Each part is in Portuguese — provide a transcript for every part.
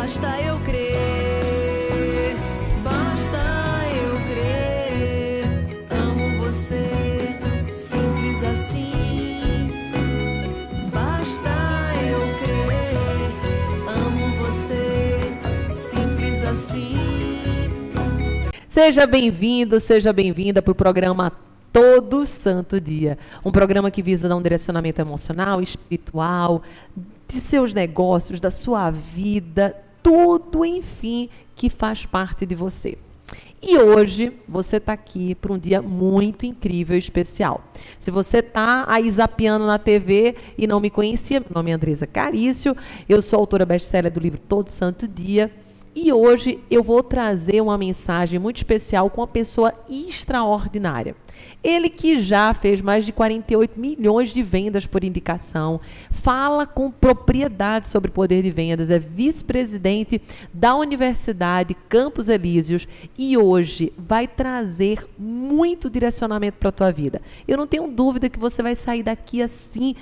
Basta eu crer, basta eu crer. Amo você, simples assim. Basta eu crer, amo você, simples assim. Seja bem-vindo, seja bem-vinda para o programa Todo Santo Dia. Um programa que visa dar um direcionamento emocional, espiritual, de seus negócios, da sua vida, tudo, enfim, que faz parte de você. E hoje você está aqui para um dia muito incrível e especial. Se você está aí zapeando na TV e não me conhecia, meu nome é Andresa Carício, eu sou autora best-seller do livro Todo Santo Dia. E hoje eu vou trazer uma mensagem muito especial com uma pessoa extraordinária. Ele que já fez mais de 48 milhões de vendas por indicação, fala com propriedade sobre poder de vendas, é vice-presidente da Universidade Campos Elíseos e hoje vai trazer muito direcionamento para a tua vida. Eu não tenho dúvida que você vai sair daqui assim,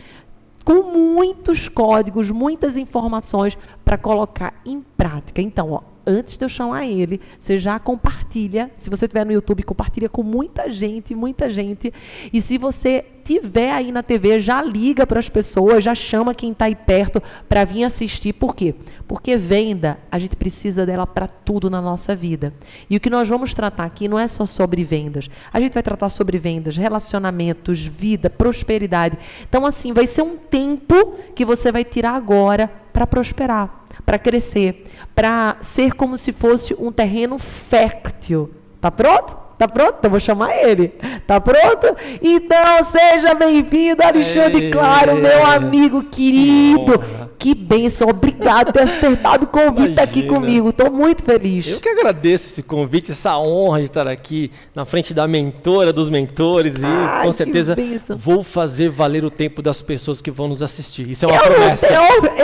com muitos códigos, muitas informações para colocar em prática. Então, ó, antes de eu chamar ele, você já compartilha. Se você estiver no YouTube, compartilha com muita gente, muita gente. E se você estiver aí na TV, já liga para as pessoas, já chama quem está aí perto para vir assistir. Por quê? Porque venda, a gente precisa dela para tudo na nossa vida. E o que nós vamos tratar aqui não é só sobre vendas. A gente vai tratar sobre vendas, relacionamentos, vida, prosperidade. Então, assim, vai ser um tempo que você vai tirar agora para prosperar, para crescer, para ser como se fosse um terreno fértil. Tá pronto? Tá pronto? Então vou chamar ele. Tá pronto? Então seja bem-vindo, Alexandre Claro, meu amigo querido. Que bênção, obrigado por ter aceitado o convite estar aqui comigo. Estou muito feliz. Eu que agradeço esse convite, essa honra de estar aqui na frente da mentora, dos mentores e com certeza vou fazer valer o tempo das pessoas que vão nos assistir. Isso é uma promessa.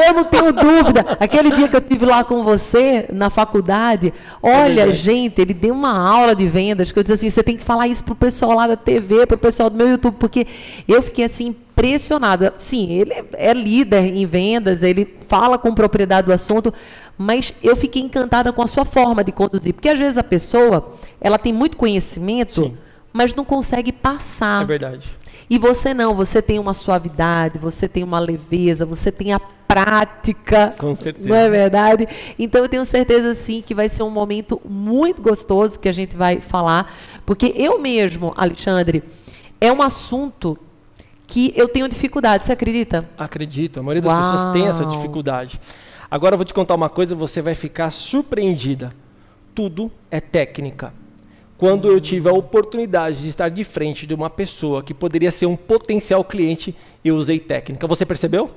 Eu não tenho dúvida. Aquele dia que eu estive lá com você na faculdade, olha, gente, ele deu uma aula de vendas que eu disse assim, você tem que falar isso pro pessoal lá da TV, pro pessoal do meu YouTube, porque eu fiquei assim impressionada. Sim, ele é líder em vendas, ele fala com propriedade do assunto, mas eu fiquei encantada com a sua forma de conduzir, porque às vezes a pessoa, ela tem muito conhecimento, sim, mas não consegue passar. É verdade. E você não, você tem uma suavidade, você tem uma leveza, você tem a prática. Com certeza. Não é verdade? Então eu tenho certeza sim que vai ser um momento muito gostoso que a gente vai falar, porque eu mesmo, Alexandre, é um assunto que eu tenho dificuldade, você acredita? Acredito, a maioria das pessoas tem essa dificuldade. Agora eu vou te contar uma coisa, você vai ficar surpreendida. Tudo é técnica. Quando eu tive a oportunidade de estar de frente de uma pessoa que poderia ser um potencial cliente, eu usei técnica. Você percebeu?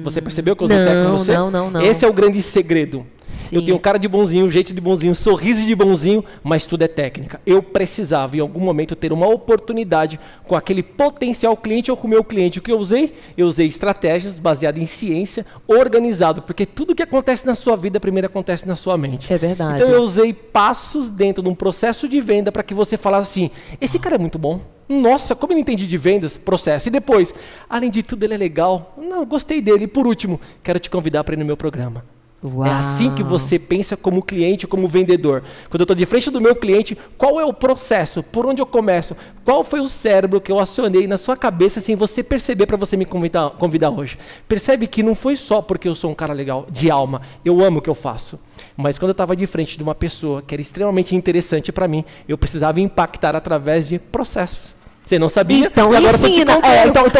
Você percebeu que eu usei técnica com você? Não. Esse é o grande segredo. Sim. Eu tenho cara de bonzinho, jeito de bonzinho, sorriso de bonzinho, mas tudo é técnica. Eu precisava, em algum momento, ter uma oportunidade com aquele potencial cliente ou com o meu cliente. O que eu usei? Eu usei estratégias baseadas em ciência, organizado, porque tudo que acontece na sua vida, primeiro acontece na sua mente. É verdade. Então eu usei passos dentro de um processo de venda para que você falasse assim, esse cara é muito bom. Nossa, como ele entende de vendas, processo. E depois, além de tudo, ele é legal. Não, gostei dele. E por último, quero te convidar para ir no meu programa. Uau. É assim que você pensa como cliente, como vendedor. Quando eu estou de frente do meu cliente, qual é o processo? Por onde eu começo? Qual foi o cérebro que eu acionei na sua cabeça sem você perceber para você me convidar hoje? Percebe que não foi só porque eu sou um cara legal, de alma. Eu amo o que eu faço. Mas quando eu estava de frente de uma pessoa que era extremamente interessante para mim, eu precisava impactar através de processos. Você não sabia? Então agora ensina. Então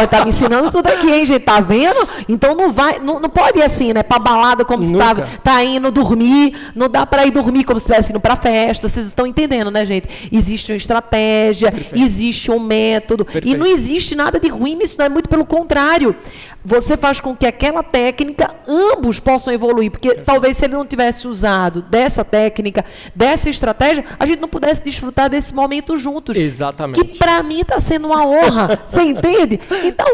tá me ensinando tudo aqui, hein, gente? Tá vendo? Então não pode ir assim, né? Pra balada como se tá indo dormir. Não dá pra ir dormir como se estivesse indo pra festa. Vocês estão entendendo, né, gente? Existe uma estratégia, existe um método. E não existe nada de ruim nisso, não é muito pelo contrário. Você faz com que aquela técnica, ambos possam evoluir. Porque talvez se ele não tivesse usado dessa técnica, dessa estratégia, a gente não pudesse desfrutar desse momento juntos. Exatamente. Que pra mim tá sendo uma honra. Você entende? Então,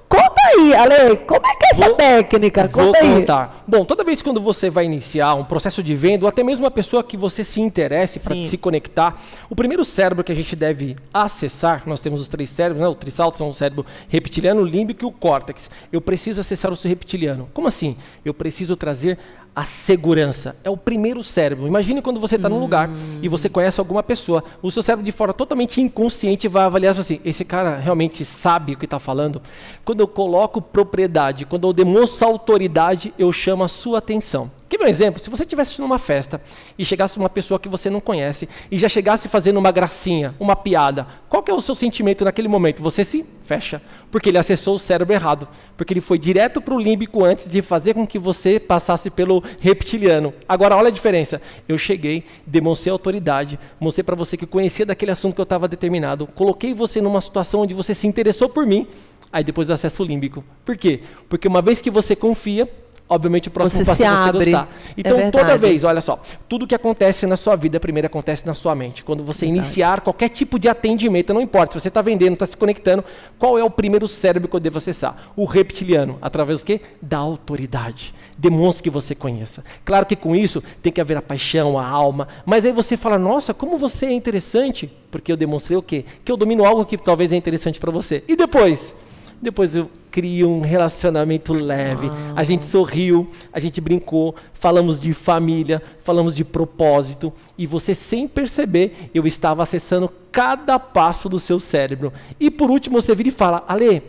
conta aí, Ale, como é que é essa técnica? Vou contar. Bom, toda vez quando você vai iniciar um processo de venda, ou até mesmo uma pessoa que você se interesse para se conectar, o primeiro cérebro que a gente deve acessar, nós temos os 3 cérebros, né? O trisalto são o cérebro reptiliano, o límbico e o córtex. Eu preciso acessar o seu reptiliano. Como assim? Eu preciso trazer A segurança é o primeiro cérebro. Imagine quando você está num lugar e você conhece alguma pessoa. O seu cérebro de fora totalmente inconsciente vai avaliar assim, esse cara realmente sabe o que está falando? Quando eu coloco propriedade, quando eu demonstro autoridade, eu chamo a sua atenção. Quer ver um exemplo? Se você estivesse numa festa e chegasse uma pessoa que você não conhece e já chegasse fazendo uma gracinha, uma piada, qual que é o seu sentimento naquele momento? Você se fecha, porque ele acessou o cérebro errado, porque ele foi direto para o límbico antes de fazer com que você passasse pelo reptiliano. Agora, olha a diferença. Eu cheguei, demonstrei autoridade, mostrei para você que eu conhecia daquele assunto que eu estava determinado, coloquei você numa situação onde você se interessou por mim, aí depois eu acesso o límbico. Por quê? Porque uma vez que você confia, obviamente o próximo passo é você gostar. Então, toda vez, olha só, tudo que acontece na sua vida, primeiro acontece na sua mente. Quando você iniciar qualquer tipo de atendimento, não importa, se você está vendendo, está se conectando, qual é o primeiro cérebro que eu devo acessar? O reptiliano, através do quê? Da autoridade. Demonstre que você conheça. Claro que com isso tem que haver a paixão, a alma, mas aí você fala, nossa, como você é interessante, porque eu demonstrei o quê? Que eu domino algo que talvez é interessante para você. E depois? Depois eu crio um relacionamento leve, a gente sorriu, a gente brincou, falamos de família, falamos de propósito, e você sem perceber, eu estava acessando cada passo do seu cérebro. E por último você vira e fala, Ale,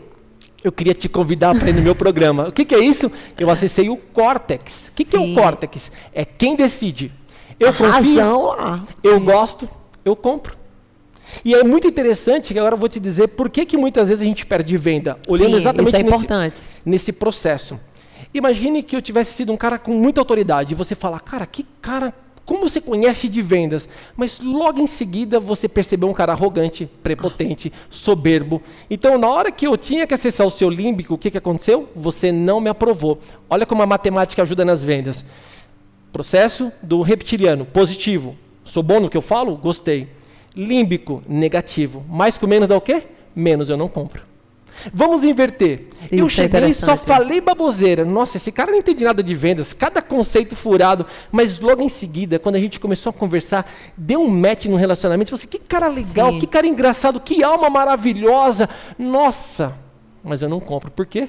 eu queria te convidar para ir no meu programa. O que é isso? Eu acessei o córtex. O que é o córtex? É quem decide. Eu confio, eu gosto, eu compro. E é muito interessante que agora eu vou te dizer por que muitas vezes a gente perde venda, olhando exatamente nesse processo. Imagine que eu tivesse sido um cara com muita autoridade e você fala, cara, que cara, como você conhece de vendas? Mas logo em seguida você percebeu um cara arrogante, prepotente, soberbo. Então na hora que eu tinha que acessar o seu límbico, o que aconteceu? Você não me aprovou. Olha como a matemática ajuda nas vendas. Processo do reptiliano, positivo. Sou bom no que eu falo? Gostei. Límbico, negativo. Mais com menos dá o quê? Menos eu não compro. Vamos inverter. Eu cheguei e só falei baboseira. Nossa, esse cara não entende nada de vendas. Cada conceito furado. Mas logo em seguida, quando a gente começou a conversar, deu um match no relacionamento. Você falou assim, que cara legal, que cara engraçado, que alma maravilhosa. Nossa, mas eu não compro. Por quê?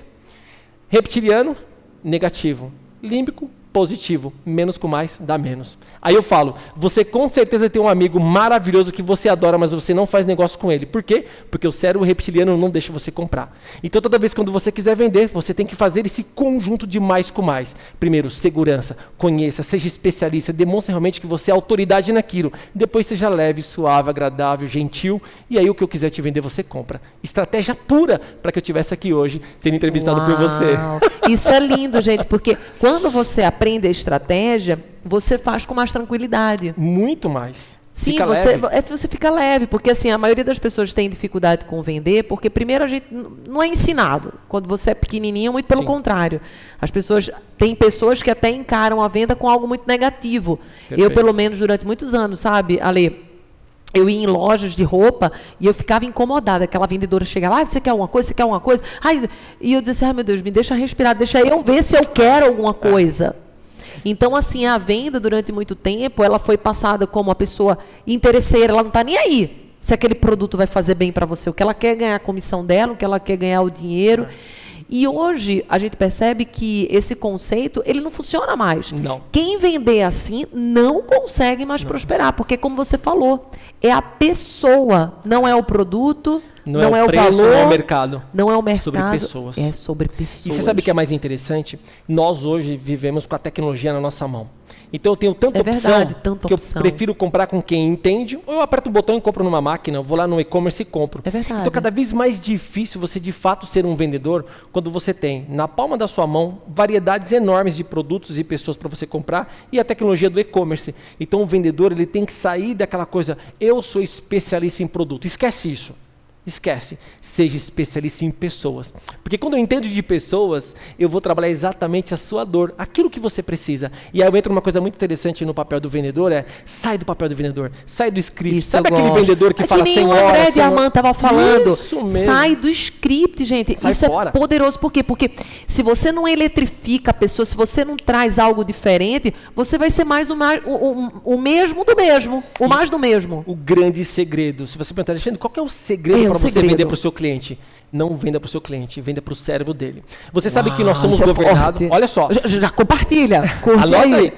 Reptiliano, negativo. Límbico, positivo. Menos com mais dá menos. Aí eu falo, você com certeza tem um amigo maravilhoso que você adora, mas você não faz negócio com ele. Por quê? Porque o cérebro reptiliano não deixa você comprar. Então toda vez quando você quiser vender, você tem que fazer esse conjunto de mais com mais. Primeiro, segurança, conheça, seja especialista, demonstre realmente que você é autoridade naquilo. Depois seja leve, suave, agradável, gentil, e aí o que eu quiser te vender, você compra. Estratégia pura para que eu estivesse aqui hoje, sendo entrevistado por você. Isso é lindo, gente, porque quando você aprende a estratégia, você faz com mais tranquilidade. Muito mais. Sim, você fica leve, porque assim, a maioria das pessoas tem dificuldade com vender, porque primeiro a gente não é ensinado. Quando você é pequenininho, muito pelo contrário. Tem pessoas que até encaram a venda com algo muito negativo. Perfeito. Eu, pelo menos, durante muitos anos, sabe, Ale? Eu ia em lojas de roupa e eu ficava incomodada. Aquela vendedora chegava lá, você quer alguma coisa? Você quer alguma coisa? Ai, e eu dizia assim, ai meu Deus, me deixa respirar, deixa eu ver se eu quero alguma coisa. Então, assim, a venda, durante muito tempo, ela foi passada como uma pessoa interesseira, ela não está nem aí se aquele produto vai fazer bem para você. O que ela quer é ganhar a comissão dela, o que ela quer é ganhar o dinheiro. E hoje a gente percebe que esse conceito, ele não funciona mais. Não. Quem vender assim não consegue mais prosperar, porque como você falou, é a pessoa, não é o produto, não é o preço, valor, não é o mercado. Não é o mercado. Sobre pessoas. É sobre pessoas. E você sabe o que é mais interessante? Nós hoje vivemos com a tecnologia na nossa mão. Então eu tenho tanta opção que eu prefiro comprar com quem entende, ou eu aperto o botão e compro numa máquina, eu vou lá no e-commerce e compro. É verdade. Então cada vez mais difícil você de fato ser um vendedor quando você tem na palma da sua mão variedades enormes de produtos e pessoas para você comprar e a tecnologia do e-commerce. Então o vendedor ele tem que sair daquela coisa, eu sou especialista em produto. Esquece isso. Esquece, seja especialista em pessoas. Porque quando eu entendo de pessoas, eu vou trabalhar exatamente a sua dor, aquilo que você precisa. E aí eu entro uma coisa muito interessante no papel do vendedor, sai do papel do vendedor, sai do script. Isso, sabe aquele vendedor que fala 100 horas? O André Diamant estava falando, isso mesmo. Sai do script, gente. Sai isso fora. É poderoso, por quê? Porque se você não eletrifica a pessoa, se você não traz algo diferente, você vai ser mais o mesmo do mesmo, o mais do mesmo. O grande segredo, se você perguntar, Alexandre, qual que é o segredo para você vender para o seu cliente? Não venda para o seu cliente, venda para o cérebro dele. Você sabe que nós somos isso é governados... forte. Olha só. Já compartilha. Curte Anota aí. aí.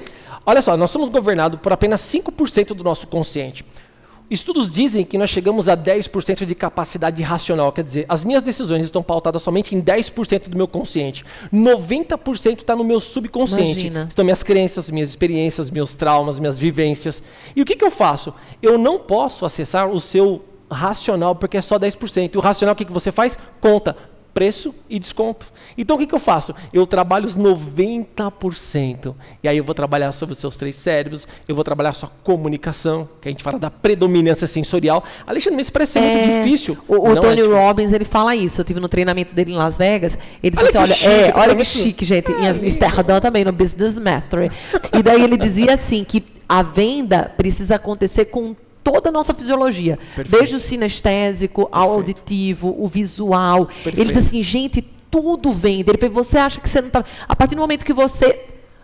Olha só, nós somos governados por apenas 5% do nosso consciente. Estudos dizem que nós chegamos a 10% de capacidade racional, quer dizer, as minhas decisões estão pautadas somente em 10% do meu consciente. 90% está no meu subconsciente. Imagina. Estão minhas crenças, minhas experiências, meus traumas, minhas vivências. E o que eu faço? Eu não posso acessar o seu racional porque é só 10%. E o racional, o que você faz? Conta preço e desconto. Então, o que eu faço? Eu trabalho os 90%. E aí eu vou trabalhar sobre os seus 3 cérebros, eu vou trabalhar a sua comunicação, que a gente fala da predominância sensorial. Alexandre, mas isso parece ser muito difícil. O Não Tony difícil. Robbins, ele fala isso. Eu tive no treinamento dele em Las Vegas. Ele disse Olha assim, que olha, chique, olha que treinamento. chique, gente. Em Amsterdã também, no Business Mastery. E daí ele dizia assim, que a venda precisa acontecer com toda a nossa fisiologia. Perfeito. Desde o sinestésico, ao auditivo, o visual. Perfeito. Ele diz assim, gente, tudo vende. Ele falou, você acha que você não está... A partir do momento que você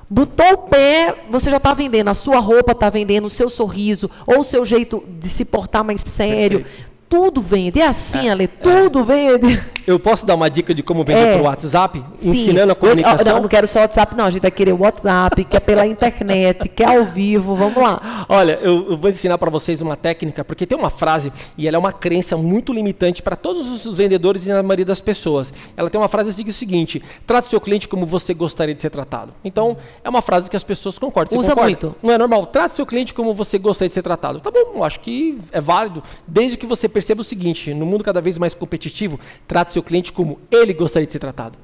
botou o pé, você já está vendendo. A sua roupa está vendendo, o seu sorriso, ou o seu jeito de se portar mais sério. Perfeito. Tudo vende. É assim, Ale, tudo vende. Eu posso dar uma dica de como vender pelo WhatsApp? Sim. Ensinando a comunicação? Não quero só WhatsApp, não. A gente vai querer WhatsApp, quer pela internet, quer ao vivo. Vamos lá. Olha, eu vou ensinar para vocês uma técnica, porque tem uma frase, e ela é uma crença muito limitante para todos os vendedores e na maioria das pessoas. Ela tem uma frase que diz o seguinte: trate o seu cliente como você gostaria de ser tratado. Então, é uma frase que as pessoas concordam. Você Usa concorda? muito. Não é normal? Trate o seu cliente como você gostaria de ser tratado. Tá bom, eu acho que é válido, desde que você perceba o seguinte: no mundo cada vez mais competitivo, trate o seu cliente como ele gostaria de ser tratado.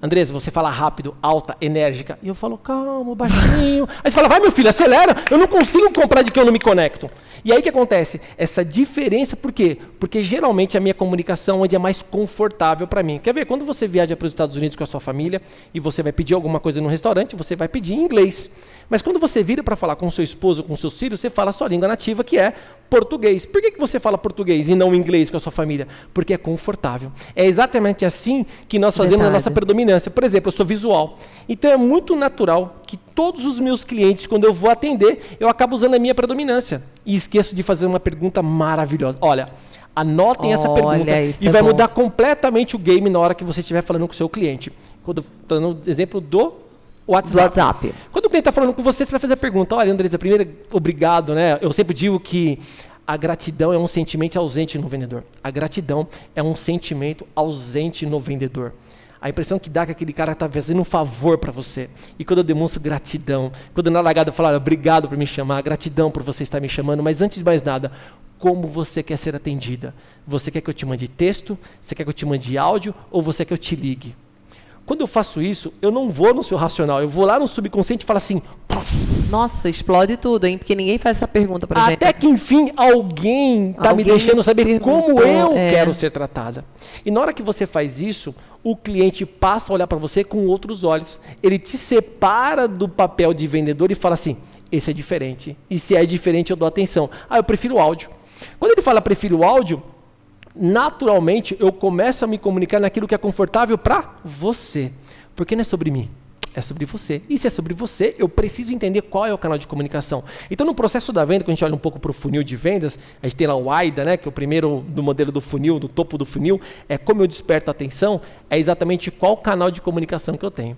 Andresa, você fala rápido, alta, enérgica. E eu falo, calma, baixinho. Aí você fala, vai meu filho, acelera. Eu não consigo comprar de que eu não me conecto. E aí o que acontece? Essa diferença, por quê? Porque geralmente a minha comunicação é onde é mais confortável para mim. Quer ver? Quando você viaja para os Estados Unidos com a sua família e você vai pedir alguma coisa no restaurante, você vai pedir em inglês. Mas quando você vira para falar com o seu esposo ou com seus filhos, você fala a sua língua nativa, que é português. Por que você fala português e não inglês com a sua família? Porque é confortável. É exatamente assim que nós fazemos a nossa predominância. Por exemplo, eu sou visual. Então é muito natural que todos os meus clientes, quando eu vou atender, eu acabo usando a minha predominância. E esqueço de fazer uma pergunta maravilhosa. Olha, anotem essa pergunta isso e vai bom. mudar completamente o game na hora que você estiver falando com o seu cliente. Quando estou dando exemplo do WhatsApp. Quando o cliente está falando com você, você vai fazer a pergunta. Olha, Andresa, primeiro, obrigado, né? Eu sempre digo que a gratidão é um sentimento ausente no vendedor. A gratidão é um sentimento ausente no vendedor. A impressão que dá é que aquele cara está fazendo um favor para você. E quando eu demonstro gratidão, quando na largada eu falo, obrigado por me chamar, gratidão por você estar me chamando, mas antes de mais nada, como você quer ser atendida? Você quer que eu te mande texto? Você quer que eu te mande áudio? Ou você quer que eu te ligue? Quando eu faço isso, eu não vou no seu racional, eu vou lá no subconsciente e falo assim... Nossa, explode tudo, hein? Porque ninguém faz essa pergunta pra gente. Até que, enfim, alguém está me deixando saber como eu quero ser tratada. E na hora que você faz isso, o cliente passa a olhar para você com outros olhos. Ele te separa do papel de vendedor e fala assim, esse é diferente. E se é diferente, eu dou atenção. Eu prefiro o áudio. Quando ele fala prefiro o áudio, naturalmente eu começo a me comunicar naquilo que é confortável para você. Porque não é sobre mim. É sobre você. E se é sobre você, eu preciso entender qual é o canal de comunicação. Então, no processo da venda, quando a gente olha um pouco para o funil de vendas, a gente tem lá o AIDA, né, que é o primeiro do modelo do funil, do topo do funil, é como eu desperto a atenção, é exatamente qual canal de comunicação que eu tenho.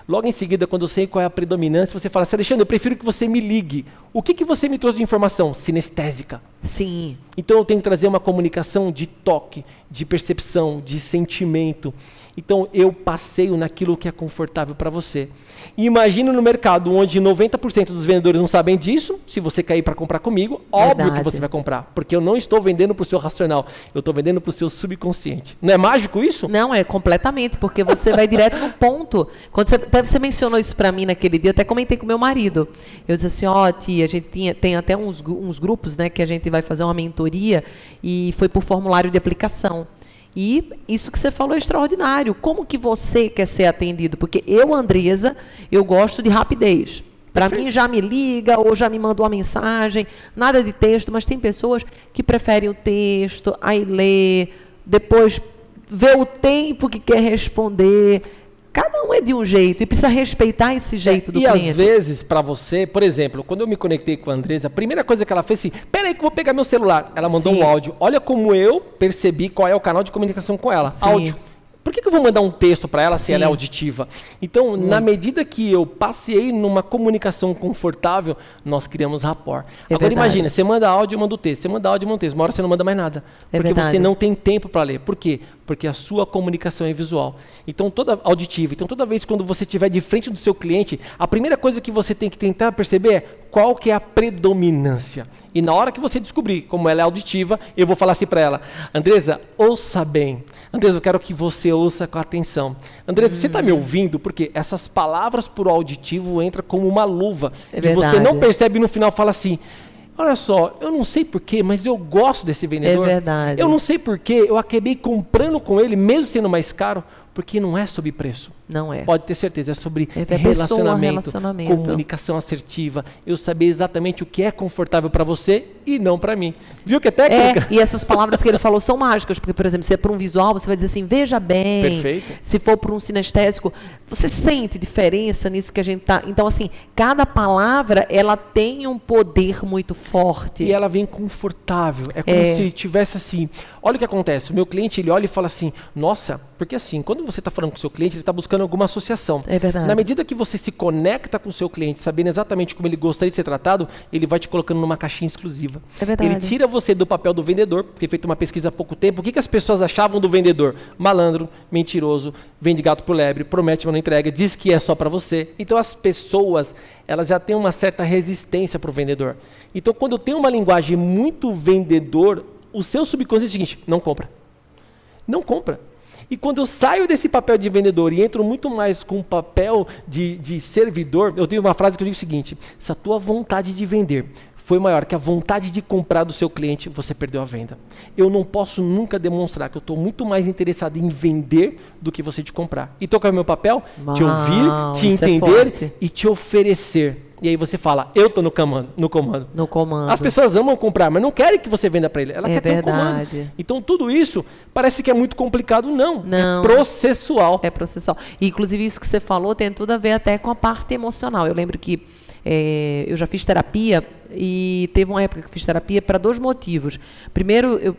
Logo em seguida, quando eu sei qual é a predominância, você fala assim, Alexandre, eu prefiro que você me ligue. O que você me trouxe de informação? Sinestésica. Sim. Então, eu tenho que trazer uma comunicação de toque, de percepção, de sentimento. Então, eu passeio naquilo que é confortável para você. E imagina no mercado onde 90% dos vendedores não sabem disso, se você cair para comprar comigo, óbvio que você vai comprar. Porque eu não estou vendendo para o seu racional, eu estou vendendo para o seu subconsciente. Não é mágico isso? Não, é completamente, porque você vai direto no ponto. Quando você mencionou isso para mim naquele dia, eu até comentei com meu marido. Eu disse assim, tia, a gente tem até uns grupos, né, que a gente vai fazer uma mentoria e foi por formulário de aplicação. E isso que você falou é extraordinário. Como que você quer ser atendido? Porque eu, Andresa, eu gosto de rapidez. Para mim, já me liga ou já me manda uma mensagem, nada de texto, mas tem pessoas que preferem o texto, aí lê, depois vê o tempo que quer responder. cada um é de um jeito e precisa respeitar esse jeito do cliente. E às vezes, para você, por exemplo, quando eu me conectei com a Andresa, a primeira coisa que ela fez assim, peraí que eu vou pegar meu celular. Ela mandou um áudio. Olha como eu percebi qual é o canal de comunicação com ela. Áudio. Por que eu vou mandar um texto para ela se ela é auditiva? Então, na medida que eu passei numa comunicação confortável, nós criamos rapport. Agora imagina, você manda áudio, eu mando texto. Você manda áudio, eu mando texto. Uma hora você não manda mais nada. Porque você não tem tempo para ler. Por quê? Porque a sua comunicação é visual. Então, toda auditiva. Então, toda vez quando você estiver de frente do seu cliente, a primeira coisa que você tem que tentar perceber é qual que é a predominância. E na hora que você descobrir como ela é auditiva, eu vou falar assim para ela, Andresa, ouça bem. Andresa, eu quero que você ouça com atenção. Andresa, você está me ouvindo? Porque essas palavras por auditivo entram como uma luva. E você não percebe no final, fala assim, olha só, eu não sei porquê, mas eu gosto desse vendedor. É verdade. Eu não sei porquê, eu acabei comprando com ele, mesmo sendo mais caro, porque não é sobre preço. Não é. Pode ter certeza, é sobre relacionamento, comunicação assertiva, eu saber exatamente o que é confortável para você e não para mim. Viu que é técnica? E essas palavras que ele falou são mágicas, porque, por exemplo, se é para um visual, você vai dizer assim, veja bem. Perfeito. Se for para um sinestésico, você sente diferença nisso que a gente tá. Então, assim, cada palavra, ela tem um poder muito forte. E ela vem confortável. É como se tivesse assim, olha o que acontece, o meu cliente, ele olha e fala assim, nossa, porque assim, quando você está falando com o seu cliente, ele está buscando alguma associação. É verdade. Na medida que você se conecta com o seu cliente, sabendo exatamente como ele gostaria de ser tratado, ele vai te colocando numa caixinha exclusiva. É verdade. Ele tira você do papel do vendedor, porque feito uma pesquisa há pouco tempo, o que as pessoas achavam do vendedor? Malandro, mentiroso, vende gato por lebre, promete, mas não entrega, diz que é só para você. Então as pessoas, elas já têm uma certa resistência para o vendedor. Então quando eu tenho uma linguagem muito vendedor, o seu subconsciente é o seguinte, não compra. Não compra. E quando eu saio desse papel de vendedor e entro muito mais com o papel de servidor, eu tenho uma frase que eu digo o seguinte, se a tua vontade de vender foi maior que a vontade de comprar do seu cliente, você perdeu a venda. Eu não posso nunca demonstrar que eu estou muito mais interessado em vender do que você de comprar. Então qual é o meu papel? Te ouvir, te entender e te oferecer. E aí você fala, eu estou no comando. No comando. As pessoas amam comprar, mas não querem que você venda para ele. Ela quer ter um comando. Então tudo isso parece que é muito complicado. Não. É processual. É processual. E, inclusive isso que você falou tem tudo a ver até com a parte emocional. Eu lembro que eu já fiz terapia e teve uma época que eu fiz terapia para 2 motivos. Primeiro,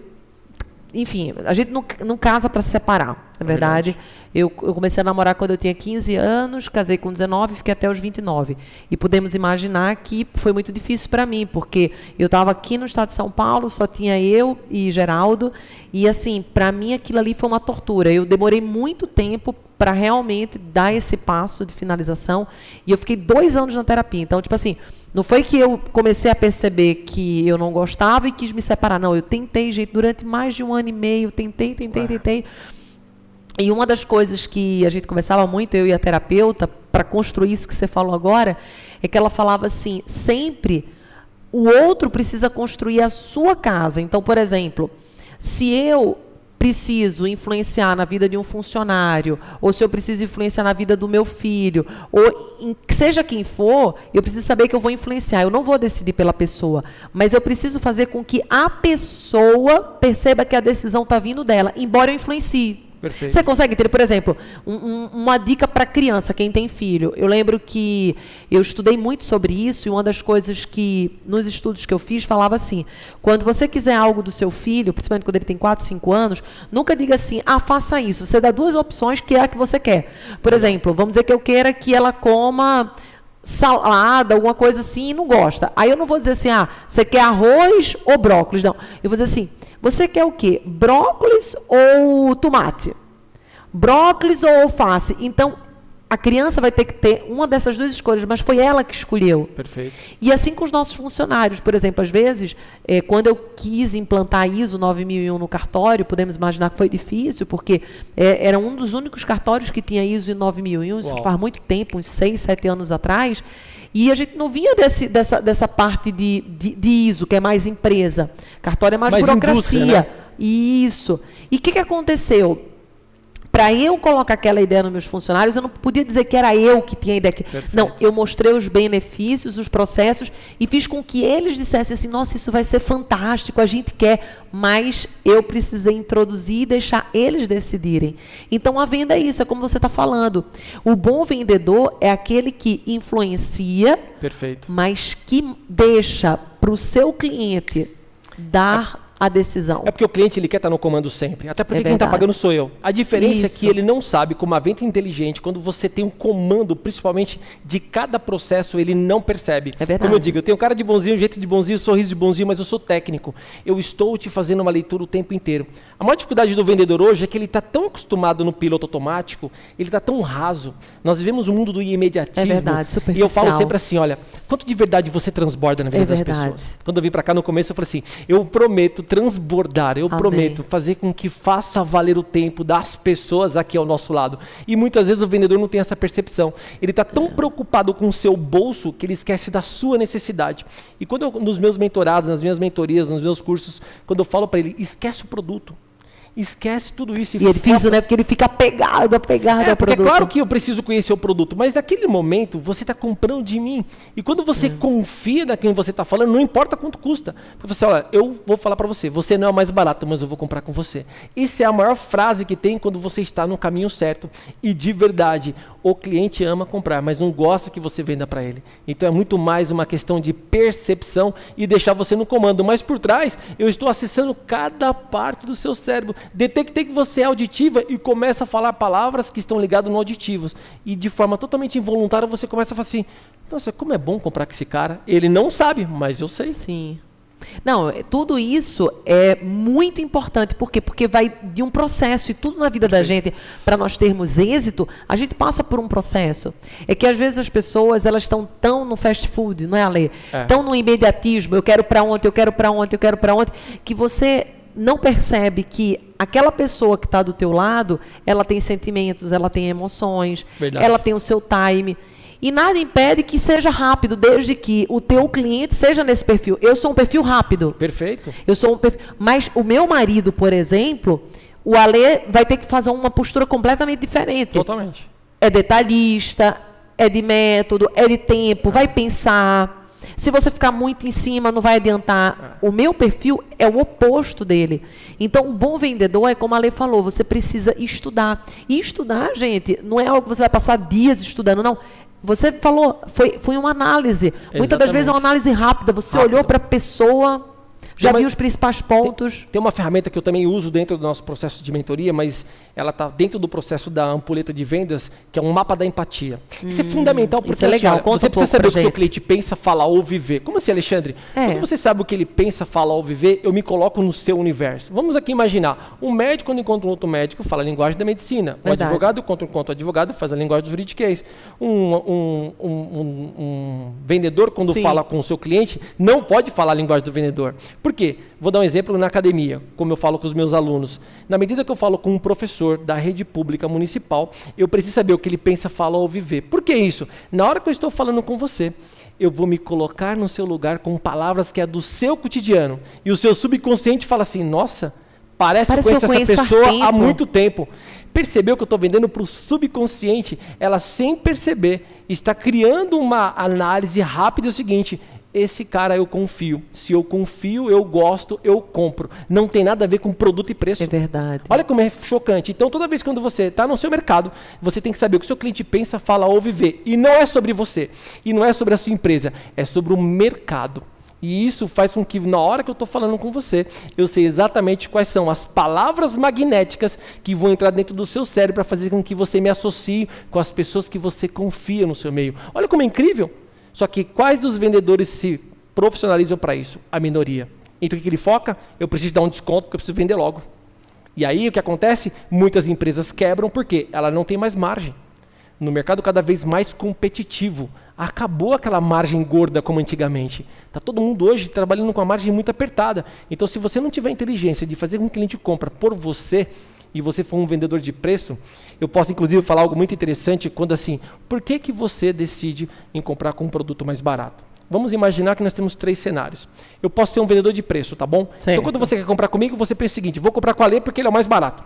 enfim, a gente não casa para se separar, na verdade. Eu comecei a namorar quando eu tinha 15 anos, casei com 19 e fiquei até os 29. E podemos imaginar que foi muito difícil para mim, porque eu estava aqui no estado de São Paulo, só tinha eu e Geraldo, e assim, para mim aquilo ali foi uma tortura. Eu demorei muito tempo para realmente dar esse passo de finalização, e eu fiquei 2 anos na terapia. Então, tipo assim, não foi que eu comecei a perceber que eu não gostava e quis me separar. Não, eu tentei, gente, durante mais de 1 ano e meio, tentei. E uma das coisas que a gente conversava muito, eu e a terapeuta, para construir isso que você falou agora, é que ela falava assim, sempre o outro precisa construir a sua casa. Então, por exemplo, se eu preciso influenciar na vida de um funcionário, ou se eu preciso influenciar na vida do meu filho, ou seja quem for, eu preciso saber que eu vou influenciar. Eu não vou decidir pela pessoa, mas eu preciso fazer com que a pessoa perceba que a decisão está vindo dela, embora eu influencie. Perfeito. Você consegue ter, por exemplo, uma dica para criança, quem tem filho. Eu lembro que eu estudei muito sobre isso e uma das coisas que, nos estudos que eu fiz, falava assim, quando você quiser algo do seu filho, principalmente quando ele tem 4, 5 anos, nunca diga assim, faça isso. Você dá 2 opções que é a que você quer. Por exemplo, vamos dizer que eu queira que ela coma salada, alguma coisa assim, e não gosta. Aí eu não vou dizer assim, você quer arroz ou brócolis? Não. Eu vou dizer assim, você quer o quê? Brócolis ou tomate? Brócolis ou alface? Então, a criança vai ter que ter uma dessas 2 escolhas, mas foi ela que escolheu. Perfeito. E assim com os nossos funcionários. Por exemplo, às vezes, quando eu quis implantar a ISO 9001 no cartório, podemos imaginar que foi difícil, porque era um dos únicos cartórios que tinha ISO 9001, isso faz muito tempo, uns 6, 7 anos atrás, e a gente não vinha dessa parte de ISO, que é mais empresa. Cartório é mais burocracia. Indústria, né? Isso. E o que aconteceu? para eu colocar aquela ideia nos meus funcionários, eu não podia dizer que era eu que tinha a ideia. Não, eu mostrei os benefícios, os processos e fiz com que eles dissessem assim, nossa, isso vai ser fantástico, a gente quer, mas eu precisei introduzir e deixar eles decidirem. Então, a venda é isso, é como você está falando. O bom vendedor é aquele que influencia, mas que deixa para o seu cliente dar a decisão. É porque o cliente ele quer estar no comando sempre. Até porque quem está pagando sou eu. A diferença é que ele não sabe como a venda inteligente, quando você tem um comando, principalmente de cada processo, ele não percebe. É verdade. Como eu digo, eu tenho cara de bonzinho, jeito de bonzinho, sorriso de bonzinho, mas eu sou técnico. Eu estou te fazendo uma leitura o tempo inteiro. A maior dificuldade do vendedor hoje é que ele está tão acostumado no piloto automático, ele está tão raso. Nós vivemos um mundo do imediatismo. É verdade, superficial. E eu falo sempre assim, olha, quanto de verdade você transborda na vida das pessoas? Quando eu vim para cá no começo, eu falei assim, eu prometo transbordar, eu prometo fazer com que faça valer o tempo das pessoas aqui ao nosso lado. E muitas vezes o vendedor não tem essa percepção. Ele está tão preocupado com o seu bolso que ele esquece da sua necessidade. E quando eu, nos meus mentorados, nas minhas mentorias, nos meus cursos, quando eu falo para ele, esquece o produto. Esquece tudo isso. E é difícil, né? Porque ele fica apegado ao produto. É claro que eu preciso conhecer o produto, mas naquele momento você está comprando de mim. E quando você confia naquilo que você está falando, não importa quanto custa. Porque você, olha, eu vou falar para você, você não é o mais barato, mas eu vou comprar com você. Essa é a maior frase que tem quando você está no caminho certo. E de verdade, o cliente ama comprar, mas não gosta que você venda para ele. Então é muito mais uma questão de percepção e deixar você no comando. Mas por trás, eu estou acessando cada parte do seu cérebro. Detectei que você é auditiva e começa a falar palavras que estão ligadas no auditivos. E de forma totalmente involuntária você começa a falar assim, nossa, como é bom comprar com esse cara. Ele não sabe, mas eu sei. Sim. Não, tudo isso é muito importante. Por quê? Porque vai de um processo e tudo na vida da gente, para nós termos êxito, a gente passa por um processo. É que às vezes as pessoas, elas estão tão no fast food, não é, Ale? Tão no imediatismo, eu quero para ontem, eu quero para ontem, eu quero para ontem, que você não percebe que aquela pessoa que está do teu lado, ela tem sentimentos, ela tem emoções, ela tem o seu time. E nada impede que seja rápido, desde que o teu cliente seja nesse perfil. Eu sou um perfil rápido. Perfeito. Eu sou um perfil, mas o meu marido, por exemplo, o Ale vai ter que fazer uma postura completamente diferente. Totalmente. É detalhista, é de método, é de tempo, vai pensar. Se você ficar muito em cima, não vai adiantar. O meu perfil é o oposto dele. Então, um bom vendedor é como a Lê falou, você precisa estudar. E estudar, gente, não é algo que você vai passar dias estudando, não. Você falou, foi uma análise. Muitas das vezes é uma análise rápida. Você olhou para a pessoa, já viu os principais pontos. Tem uma ferramenta que eu também uso dentro do nosso processo de mentoria, mas ela está dentro do processo da ampulheta de vendas, que é um mapa da empatia. Isso é fundamental, porque isso é legal. Assim, você precisa saber o que o seu cliente pensa, fala ou viver. Como assim, Alexandre? Quando você sabe o que ele pensa, fala ou viver, eu me coloco no seu universo. Vamos aqui imaginar, um médico, quando encontra um outro médico, fala a linguagem da medicina. Um advogado, quando encontra um advogado, faz a linguagem do juridiquês. Um vendedor, quando fala com o seu cliente, não pode falar a linguagem do vendedor. Por quê? Vou dar um exemplo na academia, como eu falo com os meus alunos. Na medida que eu falo com um professor da rede pública municipal, eu preciso saber o que ele pensa, fala ou viver. Por que isso? Na hora que eu estou falando com você, eu vou me colocar no seu lugar com palavras que é do seu cotidiano. E o seu subconsciente fala assim, nossa, parece que eu conheço essa pessoa há muito tempo. Percebeu que eu estou vendendo para o subconsciente? Ela, sem perceber, está criando uma análise rápida. É o seguinte, esse cara eu confio. Se eu confio, eu gosto, eu compro. Não tem nada a ver com produto e preço. É verdade. Olha como é chocante. Então, toda vez que você está no seu mercado, você tem que saber o que o seu cliente pensa, fala ou viver. E não é sobre você. E não é sobre a sua empresa. É sobre o mercado. E isso faz com que, na hora que eu estou falando com você, eu sei exatamente quais são as palavras magnéticas que vão entrar dentro do seu cérebro para fazer com que você me associe com as pessoas que você confia no seu meio. Olha como é incrível. Só que quais dos vendedores se profissionalizam para isso? A minoria. Então o que ele foca? Eu preciso dar um desconto porque eu preciso vender logo. E aí o que acontece? Muitas empresas quebram porque ela não tem mais margem. No mercado cada vez mais competitivo. Acabou aquela margem gorda como antigamente. Está todo mundo hoje trabalhando com a margem muito apertada. Então se você não tiver inteligência de fazer com que o cliente compra por você, e você for um vendedor de preço, eu posso inclusive falar algo muito interessante quando assim, por que você decide em comprar com um produto mais barato? Vamos imaginar que nós temos 3 cenários. Eu posso ser um vendedor de preço, tá bom? Certo. Então quando você quer comprar comigo, você pensa o seguinte, vou comprar com a Lê porque ele é o mais barato.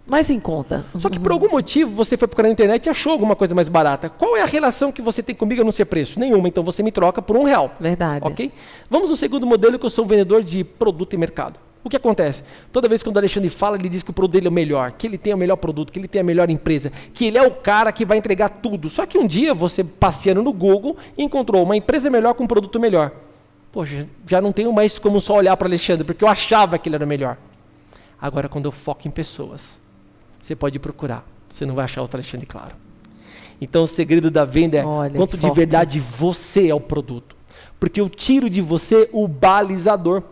Mais em conta. Só que por algum motivo você foi procurar na internet e achou alguma coisa mais barata. Qual é a relação que você tem comigo a não ser preço? Nenhuma. Então você me troca por R$1. Verdade. Ok? Vamos no segundo modelo, que eu sou um vendedor de produto e mercado. O que acontece? Toda vez que o Alexandre fala, ele diz que o produto dele é o melhor, que ele tem o melhor produto, que ele tem a melhor empresa, que ele é o cara que vai entregar tudo. Só que um dia você passeando no Google encontrou uma empresa melhor com um produto melhor. Poxa, já não tenho mais como só olhar para o Alexandre, porque eu achava que ele era o melhor. Agora, quando eu foco em pessoas, você pode procurar, você não vai achar outro Alexandre Claro. Então o segredo da venda é quanto de verdade você é o produto. Porque eu tiro de você o balizador.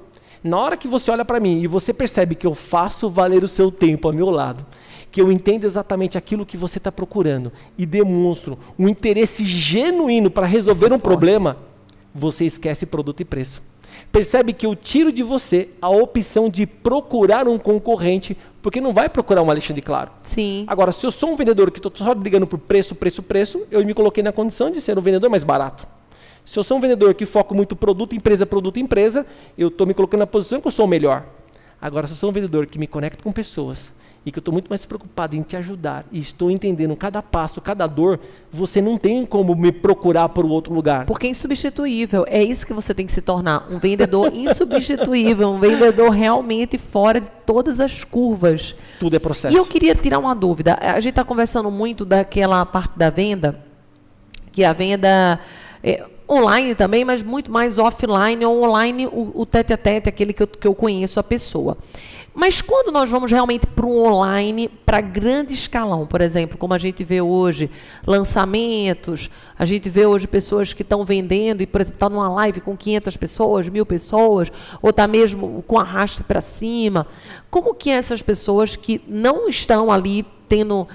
Na hora que você olha para mim e você percebe que eu faço valer o seu tempo ao meu lado, que eu entendo exatamente aquilo que você está procurando e demonstro um interesse genuíno para resolver um problema, você esquece produto e preço. Percebe que eu tiro de você a opção de procurar um concorrente, porque não vai procurar um Alexandre Claro. Sim. Agora, se eu sou um vendedor que estou só brigando por preço, eu me coloquei na condição de ser um vendedor mais barato. Se eu sou um vendedor que foco muito produto, empresa, eu estou me colocando na posição que eu sou o melhor. Agora, se eu sou um vendedor que me conecta com pessoas e que eu estou muito mais preocupado em te ajudar e estou entendendo cada passo, cada dor, você não tem como me procurar por outro lugar. Porque é insubstituível. É isso que você tem que se tornar. Um vendedor insubstituível, um vendedor realmente fora de todas as curvas. Tudo é processo. E eu queria tirar uma dúvida. A gente está conversando muito daquela parte da venda, que a venda online também, mas muito mais offline ou online, o tete-a-tete, aquele que eu conheço a pessoa. Mas quando nós vamos realmente para um online, para grande escalão, por exemplo, como a gente vê hoje, lançamentos, a gente vê hoje pessoas que estão vendendo e, por exemplo, está numa live com 500 pessoas, 1000 pessoas, ou está mesmo com arraste para cima. Como que essas pessoas que não estão ali tendo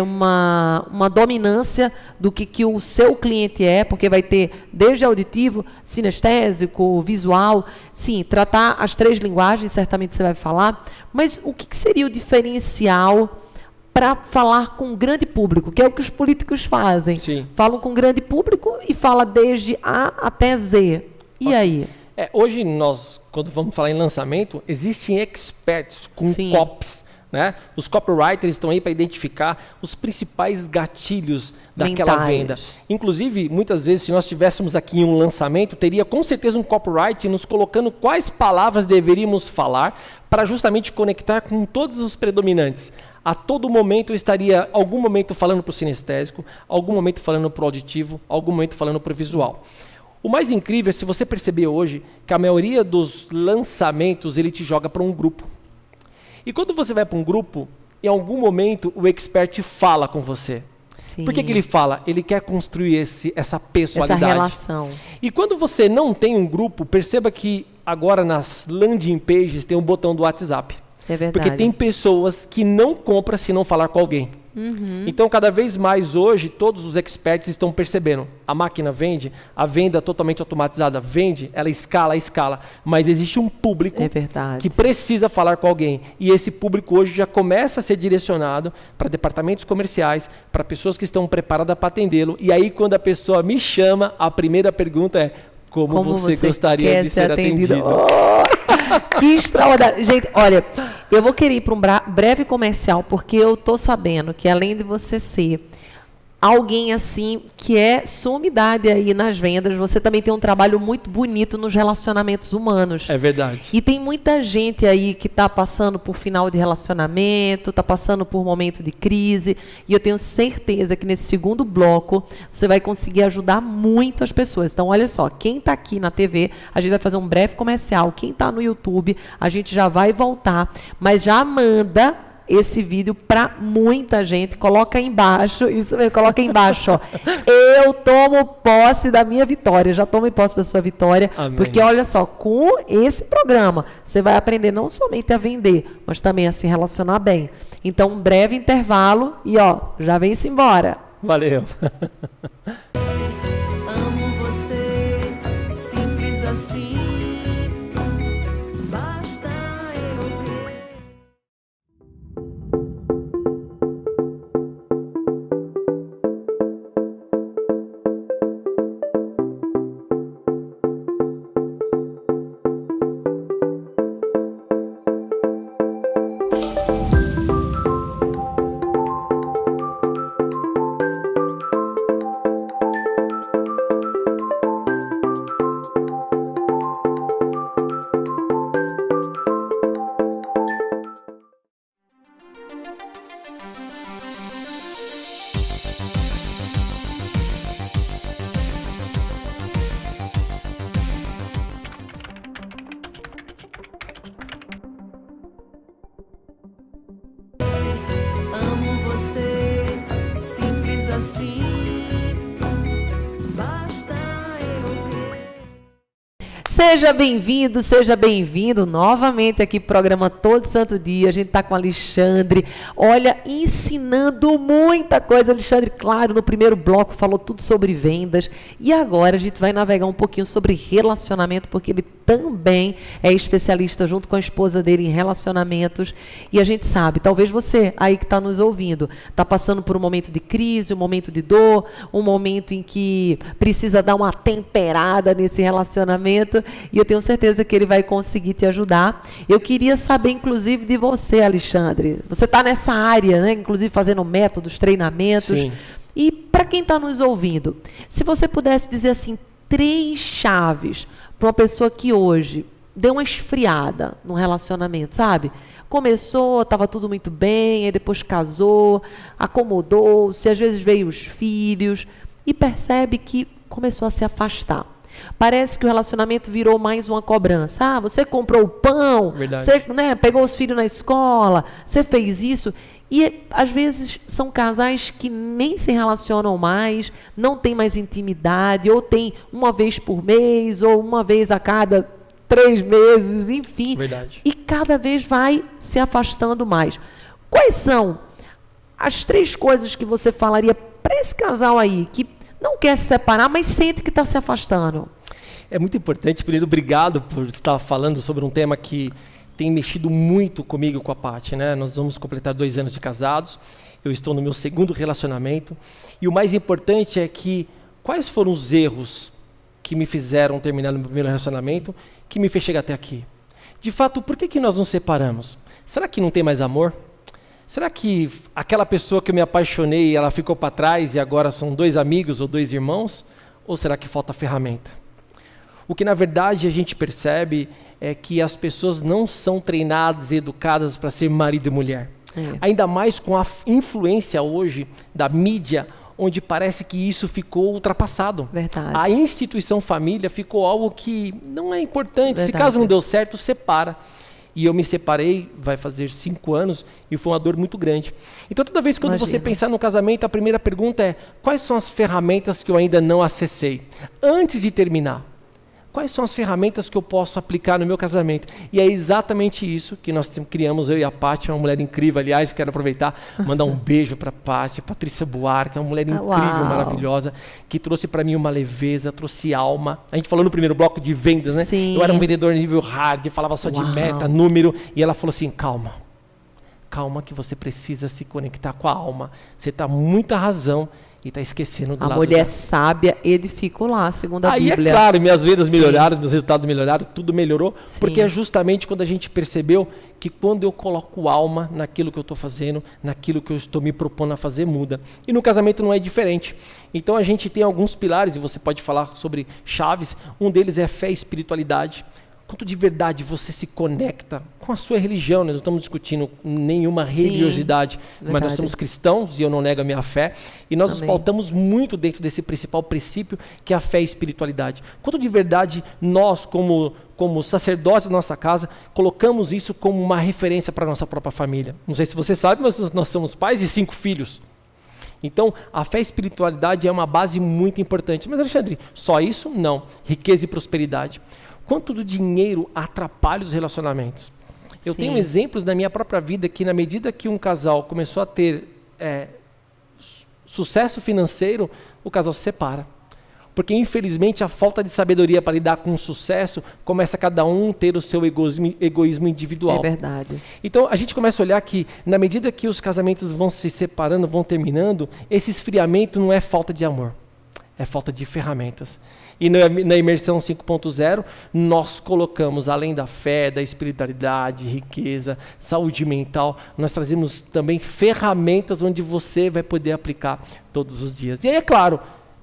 uma dominância do que o seu cliente é, porque vai ter desde auditivo, sinestésico, visual, sim, tratar as 3 linguagens, certamente você vai falar, mas o que seria o diferencial para falar com um grande público, que é o que os políticos fazem? Sim. Falam com um grande público e fala desde A até Z. E aí? Hoje nós, quando vamos falar em lançamento, existem experts com Sim. copies. Né? Os copywriters estão aí para identificar os principais gatilhos daquela Mentais. venda. Inclusive, muitas vezes, se nós estivéssemos aqui em um lançamento, teria com certeza um copywriter nos colocando quais palavras deveríamos falar para justamente conectar com todos os predominantes. A todo momento eu estaria, algum momento falando para o sinestésico, algum momento falando para o auditivo, algum momento falando para o visual. O mais incrível é se você perceber hoje que a maioria dos lançamentos ele te joga para um grupo. E quando você vai para um grupo, em algum momento o expert fala com você. Sim. Por que ele fala? Ele quer construir essa pessoalidade. Essa relação. E quando você não tem um grupo, perceba que agora nas landing pages tem um botão do WhatsApp. É verdade. Porque tem pessoas que não compram se não falar com alguém. Então, cada vez mais hoje, todos os experts estão percebendo. A máquina vende, a venda totalmente automatizada vende, ela escala. Mas existe um público que precisa falar com alguém. E esse público hoje já começa a ser direcionado para departamentos comerciais, para pessoas que estão preparadas para atendê-lo. E aí, quando a pessoa me chama, a primeira pergunta é: como você gostaria de ser atendido? Que extraordinário. Gente, olha, eu vou querer ir para um breve comercial, porque eu estou sabendo que além de você ser alguém assim, que é sumidade aí nas vendas, você também tem um trabalho muito bonito nos relacionamentos humanos. É verdade. E tem muita gente aí que está passando por final de relacionamento, está passando por momento de crise, e eu tenho certeza que nesse segundo bloco você vai conseguir ajudar muito as pessoas. Então, olha só, quem está aqui na TV, a gente vai fazer um breve comercial, quem está no YouTube, a gente já vai voltar, mas já manda esse vídeo para muita gente, coloca aí embaixo, isso mesmo, coloca aí embaixo, ó. Eu tomo posse da minha vitória, já tomo posse da sua vitória. Amém. Porque olha só, com esse programa, você vai aprender não somente a vender, mas também a se relacionar bem. Então, um breve intervalo e ó, já vem-se embora. Valeu. Amo você, simples assim. Basta eu crer. Seja bem-vindo novamente aqui pro programa Todo Santo Dia. A gente está com o Alexandre, olha, ensinando muita coisa. Alexandre, claro, no primeiro bloco falou tudo sobre vendas e agora a gente vai navegar um pouquinho sobre relacionamento, porque ele também é especialista junto com a esposa dele em relacionamentos. E a gente sabe, talvez você aí que está nos ouvindo, está passando por um momento de crise, um momento de dor, um momento em que precisa dar uma temperada nesse relacionamento, e eu tenho certeza que ele vai conseguir te ajudar. Eu queria saber, inclusive, de você, Alexandre. Você está nessa área, né? Inclusive fazendo métodos, treinamentos. Sim. E para quem está nos ouvindo, se você pudesse dizer assim, 3 chaves para uma pessoa que hoje deu uma esfriada no relacionamento, sabe? Começou, estava tudo muito bem, aí depois casou, acomodou-se, às vezes veio os filhos e percebe que começou a se afastar. Parece que o relacionamento virou mais uma cobrança. Ah, você comprou o pão, Verdade. você, né, pegou os filhos na escola, você fez isso. E às vezes são casais que nem se relacionam mais, não tem mais intimidade, ou tem uma vez por mês, ou uma vez a cada 3 meses, enfim. Verdade. E cada vez vai se afastando mais. Quais são as 3 coisas que você falaria para esse casal aí, que não quer se separar, mas sente que está se afastando? É muito importante, primeiro, obrigado por estar falando sobre um tema que tem mexido muito comigo e com a Paty, né? Nós vamos completar 2 anos de casados, eu estou no meu 2º relacionamento, e o mais importante é que quais foram os erros que me fizeram terminar no meu primeiro relacionamento, que me fez chegar até aqui? De fato, por que nós nos separamos? Será que não tem mais amor? Será que aquela pessoa que eu me apaixonei, ela ficou para trás e agora são 2 amigos ou 2 irmãos? Ou será que falta ferramenta? O que na verdade a gente percebe é que as pessoas não são treinadas e educadas para ser marido e mulher. Ainda mais com a influência hoje da mídia, onde parece que isso ficou ultrapassado. Verdade. A instituição família ficou algo que não é importante. Verdade. Se caso não deu certo, separa. E eu me separei, vai fazer 5 anos, e foi uma dor muito grande. Então, toda vez quando você pensar no casamento, a primeira pergunta é: quais são as ferramentas que eu ainda não acessei? Antes de terminar, quais são as ferramentas que eu posso aplicar no meu casamento? E é exatamente isso que nós criamos, eu e a Paty, uma mulher incrível. Aliás, quero aproveitar, mandar um beijo para a Paty, Patrícia Buarque, uma mulher incrível, maravilhosa, que trouxe para mim uma leveza, trouxe alma. A gente falou no primeiro bloco de vendas, né? Sim. Eu era um vendedor nível hard, falava só de meta, número, e ela falou assim: calma, que você precisa se conectar com a alma. Você está muita razão e está esquecendo do lado. A mulher sábia edifica o lar, segundo a Aí Bíblia. é claro, minhas vendas Sim. melhoraram, meus resultados melhoraram, tudo melhorou, Sim. porque é justamente quando a gente percebeu que quando eu coloco alma naquilo que eu estou fazendo, naquilo que eu estou me propondo a fazer, muda. E no casamento não é diferente. Então a gente tem alguns pilares, e você pode falar sobre chaves. Um deles é fé e espiritualidade. Quanto de verdade você se conecta com a sua religião, né? Não estamos discutindo nenhuma religiosidade, mas nós somos cristãos e eu não nego a minha fé, e nós nos pautamos muito dentro desse principal princípio, que é a fé e espiritualidade. Quanto de verdade nós, como sacerdotes da nossa casa, colocamos isso como uma referência para a nossa própria família. Não sei se você sabe, mas nós somos pais de 5 filhos. Então, a fé e espiritualidade é uma base muito importante. Mas, Alexandre, só isso? Não. Riqueza e prosperidade. Quanto do dinheiro atrapalha os relacionamentos? Eu tenho exemplos na minha própria vida que, na medida que um casal começou a ter sucesso financeiro, o casal se separa. Porque, infelizmente, a falta de sabedoria para lidar com o sucesso começa a cada um ter o seu egoísmo individual. É verdade. Então, a gente começa a olhar que, na medida que os casamentos vão se separando, vão terminando, esse esfriamento não é falta de amor, é falta de ferramentas. E na imersão 5.0, nós colocamos, além da fé, da espiritualidade, riqueza, saúde mental, nós trazemos também ferramentas onde você vai poder aplicar todos os dias. E aí, é claro,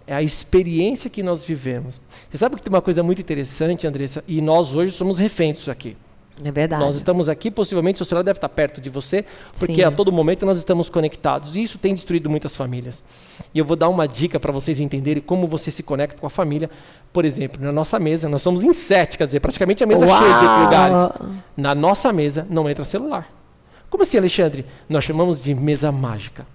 é a experiência que nós vivemos. Você sabe que tem uma coisa muito interessante, Andressa, e nós hoje somos reféns disso aqui. É verdade. Nós estamos aqui, possivelmente seu celular deve estar perto de você, porque Sim. a todo momento nós estamos conectados. E isso tem destruído muitas famílias. E eu vou dar uma dica para vocês entenderem como você se conecta com a família. Por exemplo, na nossa mesa, nós somos em 7, quer dizer, praticamente a mesa cheia de lugares. Na nossa mesa não entra celular. Como assim, Alexandre? Nós chamamos de mesa mágica.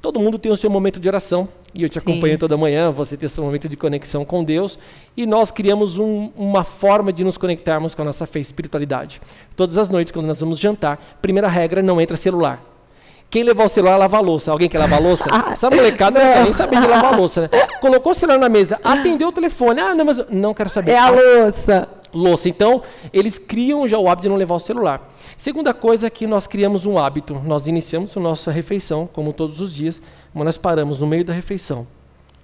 Todo mundo tem o seu momento de oração, e eu te Sim. acompanho toda manhã, você tem o seu momento de conexão com Deus, e nós criamos uma forma de nos conectarmos com a nossa fé e espiritualidade. Todas as noites, quando nós vamos jantar, primeira regra, não entra celular. Quem levar o celular, lava a louça. Alguém quer lavar a louça? Essa molecada não quer nem saber de lavar a louça, né? Colocou o celular na mesa, atendeu o telefone. Ah, não, mas não quero saber. É a louça. Louça. Então, eles criam já o hábito de não levar o celular. Segunda coisa é que nós criamos um hábito. Nós iniciamos a nossa refeição, como todos os dias, mas nós paramos no meio da refeição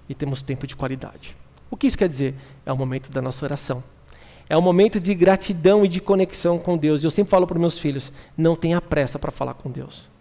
e temos tempo de qualidade. O que isso quer dizer? É o momento da nossa oração. É um momento de gratidão e de conexão com Deus. E eu sempre falo para meus filhos, não tenha pressa para falar com Deus.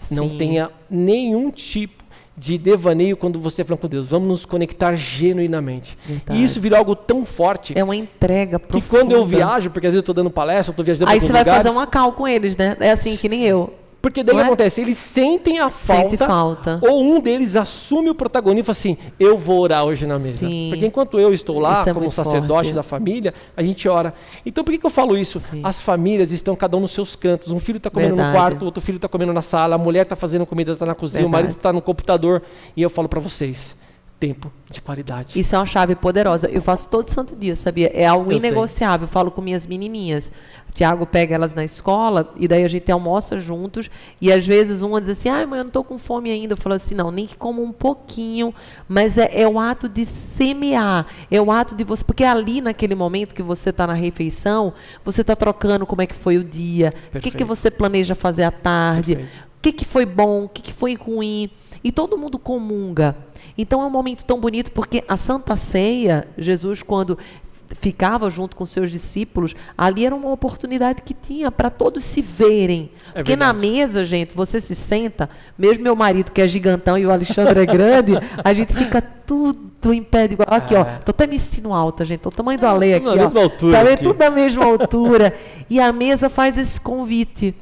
Não Sim. tenha nenhum tipo de devaneio quando você fala com Deus. Vamos nos conectar genuinamente. Verdade. E isso virou algo tão forte É uma entrega que profunda. quando eu viajo, porque às vezes eu estou dando palestra, eu estou viajando Aí para você alguns vai lugares, fazer uma call com eles, né? É assim que nem eu. porque daí o Não que é? acontece? Eles sentem a Sente falta, falta. ou um deles assume o protagonismo e fala assim, eu vou orar hoje na mesa. Sim. Porque enquanto eu estou lá, Isso é como muito sacerdote forte. da família, a gente ora. Então por que eu falo isso? Sim. As famílias estão cada um nos seus cantos. Um filho está comendo no Verdade. quarto, outro filho está comendo na sala, a mulher está fazendo comida, está na cozinha, Verdade. o marido está no computador. E eu falo para vocês, tempo de qualidade. Isso é uma chave poderosa. Eu faço todo santo dia, sabia? É algo Eu sei. inegociável. Eu falo com minhas menininhas. Tiago pega elas na escola e daí a gente almoça juntos. E às vezes uma diz assim, ai mãe, eu não estou com fome ainda. Eu falo assim, não, nem que coma um pouquinho. Mas é o ato de semear. É o ato de você... Porque ali naquele momento que você está na refeição, você está trocando como é que foi o dia. O que Perfeito. você planeja fazer à tarde. Perfeito. O que foi bom, o que foi ruim. E todo mundo comunga. Então é um momento tão bonito, porque a Santa Ceia, Jesus, quando ficava junto com seus discípulos, ali era uma oportunidade que tinha para todos se verem. É Porque na verdade. mesa, gente, você se senta, mesmo meu marido, que é gigantão, e o Alexandre é grande, a gente fica tudo em pé de igual. Aqui, ó, tô até me sentindo alta, gente. O tamanho do Ale aqui, tudo na mesma ó. altura Tá vendo? aqui. Tudo na mesma altura. E a mesa faz esse convite.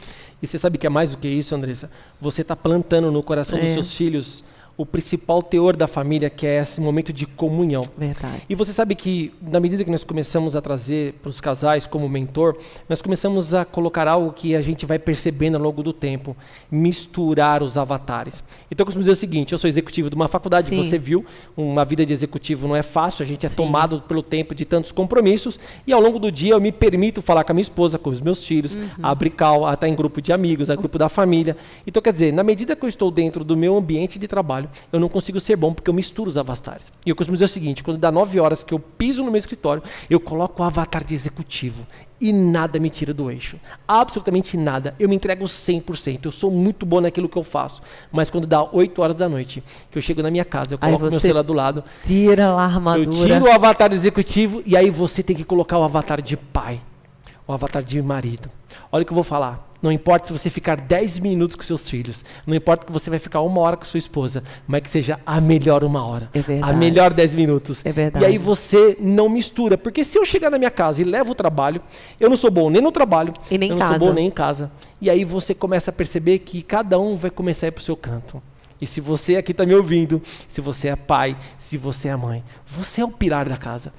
E você sabe que é mais do que isso, Andressa? Você está plantando no coração dos seus filhos o principal teor da família, que é esse momento de comunhão. Verdade. E você sabe que, na medida que nós começamos a trazer para os casais como mentor, nós começamos a colocar algo que a gente vai percebendo ao longo do tempo, misturar os avatares. Então, eu costumo dizer o seguinte, eu sou executivo de uma faculdade, Sim. você viu, uma vida de executivo não é fácil, a gente é Sim. tomado pelo tempo de tantos compromissos, e ao longo do dia eu me permito falar com a minha esposa, com os meus filhos, abrir call, a estar em grupo de amigos, a grupo da família. Então, quer dizer, na medida que eu estou dentro do meu ambiente de trabalho, eu não consigo ser bom porque eu misturo os avatares. E eu costumo dizer o seguinte, quando dá 9 horas que eu piso no meu escritório, eu coloco o avatar de executivo e nada me tira do eixo. Absolutamente nada. Eu me entrego 100%. Eu sou muito bom naquilo que eu faço. Mas quando dá 8 horas da noite, que eu chego na minha casa, eu Aí coloco meu você celular do lado, Tira lá a eu armadura. tiro o avatar de executivo e aí você tem que colocar o avatar de pai, o avatar de marido. Olha o que eu vou falar. Não importa se você ficar 10 minutos com seus filhos, não importa que você vai ficar 1 hora com sua esposa, mas que seja a melhor 1 hora, É verdade. a melhor 10 minutos. É verdade. E aí você não mistura, porque se eu chegar na minha casa e levo o trabalho, eu não sou bom nem no trabalho, E nem eu em não casa. sou bom nem em casa. E aí você começa a perceber que cada um vai começar a ir para o seu canto. E se você aqui está me ouvindo, se você é pai, se você é mãe, você é o pilar da casa.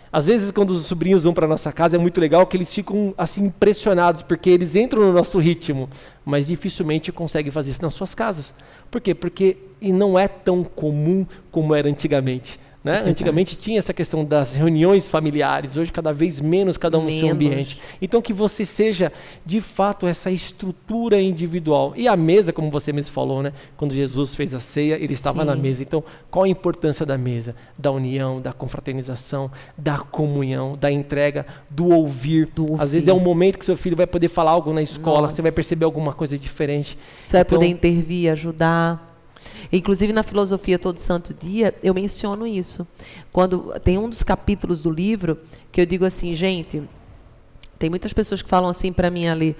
Às vezes, quando os sobrinhos vão para nossa casa, é muito legal que eles ficam assim impressionados, porque eles entram no nosso ritmo, mas dificilmente conseguem fazer isso nas suas casas. Por quê? Porque não é tão comum como era antigamente. Né? verdade. Antigamente tinha essa questão das reuniões familiares, hoje cada vez menos cada um no seu Menos. ambiente. Então que você seja, de fato, essa estrutura individual. E a mesa, como você mesmo falou, né? Quando Jesus fez a ceia, ele estava Sim. na mesa. Então, qual a importância da mesa? Da união, da confraternização, da comunhão, da entrega, do ouvir. Do Às vezes é um momento que seu filho vai poder falar algo na escola, Nossa. você vai perceber alguma coisa diferente. Você vai Então, poder intervir, ajudar. Inclusive, na filosofia Todo Santo Dia, eu menciono isso. Quando tem um dos capítulos do livro que eu digo assim, gente, tem muitas pessoas que falam assim para mim ali,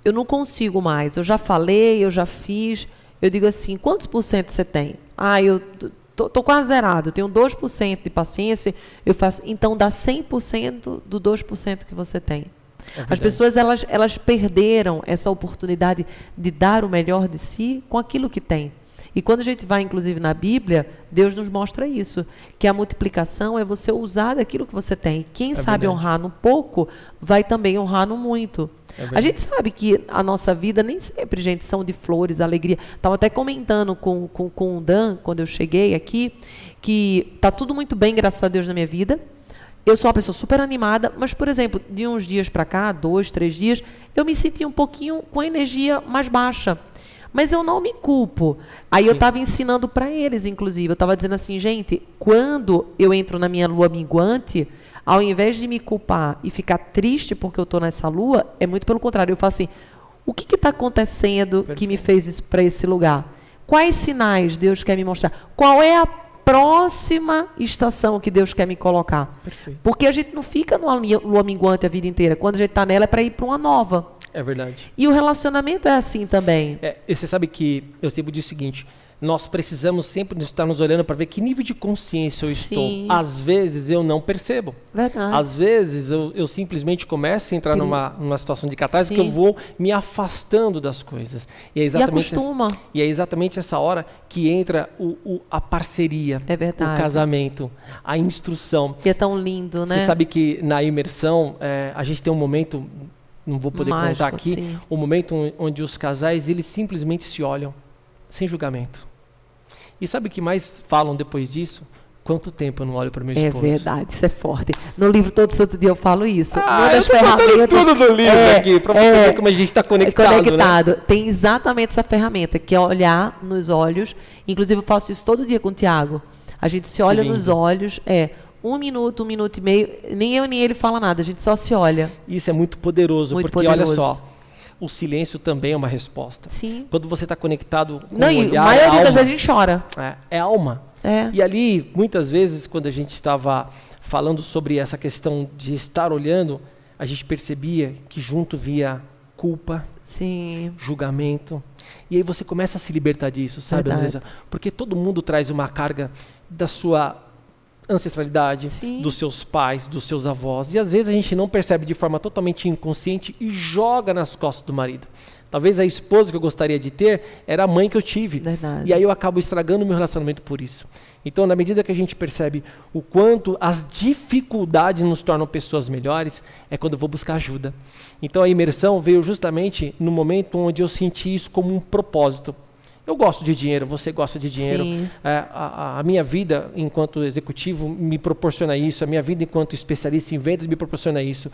eu não consigo mais, eu já falei, eu já fiz. Eu digo assim, quantos por cento você tem? Ah, eu tô quase zerado, eu tenho 2% de paciência, eu faço. Então, dá 100% do 2% que você tem. é As verdade. pessoas elas perderam essa oportunidade de dar o melhor de si com aquilo que tem. E quando a gente vai, inclusive, na Bíblia, Deus nos mostra isso, que a multiplicação é você usar daquilo que você tem. Quem sabe verdade. honrar no pouco, vai também honrar no muito. É A verdade. gente sabe que a nossa vida nem sempre, gente, são de flores, alegria. Estava até comentando com o Dan, quando eu cheguei aqui, que tá tudo muito bem, graças a Deus, na minha vida. Eu sou uma pessoa super animada, mas, por exemplo, de uns dias para cá, 2, 3 dias, eu me senti um pouquinho com a energia mais baixa. Mas eu não me culpo. Aí eu estava ensinando para eles, inclusive. Eu estava dizendo assim, gente, quando eu entro na minha lua minguante, ao invés de me culpar e ficar triste porque eu estou nessa lua, é muito pelo contrário. Eu falo assim, o que está acontecendo que me fez isso para esse lugar? Quais sinais Deus quer me mostrar? Qual é a próxima estação que Deus quer me colocar? Perfeito. Porque a gente não fica numa lua minguante a vida inteira. Quando a gente está nela é para ir para uma nova. É verdade. E o relacionamento é assim também. E você sabe que eu sempre digo o seguinte, nós precisamos sempre estar nos olhando para ver que nível de consciência eu Sim. estou. Às vezes eu não percebo. Verdade. Às vezes eu simplesmente começo a entrar numa situação de catarse que eu Sim. vou me afastando das coisas. E é exatamente, acostuma. e é exatamente essa hora que entra a parceria, É verdade. o casamento, a instrução. E é tão lindo, né? Você sabe que na imersão a gente tem um momento, não vou poder Mágico, contar aqui, sim. um momento onde os casais eles simplesmente se olham, sem julgamento. E sabe o que mais falam depois disso? Quanto tempo eu não olho para meu É esposo? verdade, isso é forte. No livro Todo Santo Dia eu falo isso. Eu tô contando tudo do livro aqui, para você ver como a gente está conectado, né? Tem exatamente essa ferramenta, que é olhar nos olhos. Inclusive eu faço isso todo dia com o Tiago. A gente se olha lindo. nos olhos, 1 minuto, 1 minuto e meio, nem eu nem ele fala nada, a gente só se olha. Isso é muito poderoso, Muito porque poderoso. olha só, o silêncio também é uma resposta. Sim. Quando você está conectado com Não, o e olhar, a maioria das alma, vezes a gente chora. é alma. É. E ali, muitas vezes, quando a gente estava falando sobre essa questão de estar olhando, a gente percebia que junto via culpa, Sim. julgamento. E aí você começa a se libertar disso, sabe, Verdade. Andresa? Porque todo mundo traz uma carga da sua ancestralidade, Sim. dos seus pais, dos seus avós. E às vezes a gente não percebe de forma totalmente inconsciente e joga nas costas do marido. Talvez a esposa que eu gostaria de ter era a mãe que eu tive. Verdade. E aí eu acabo estragando o meu relacionamento por isso. Então, na medida que a gente percebe o quanto as dificuldades nos tornam pessoas melhores, é quando eu vou buscar ajuda. Então, a imersão veio justamente no momento onde eu senti isso como um propósito. Eu gosto de dinheiro, você gosta de dinheiro. Sim. A minha vida enquanto executivo me proporciona isso, a minha vida enquanto especialista em vendas me proporciona isso.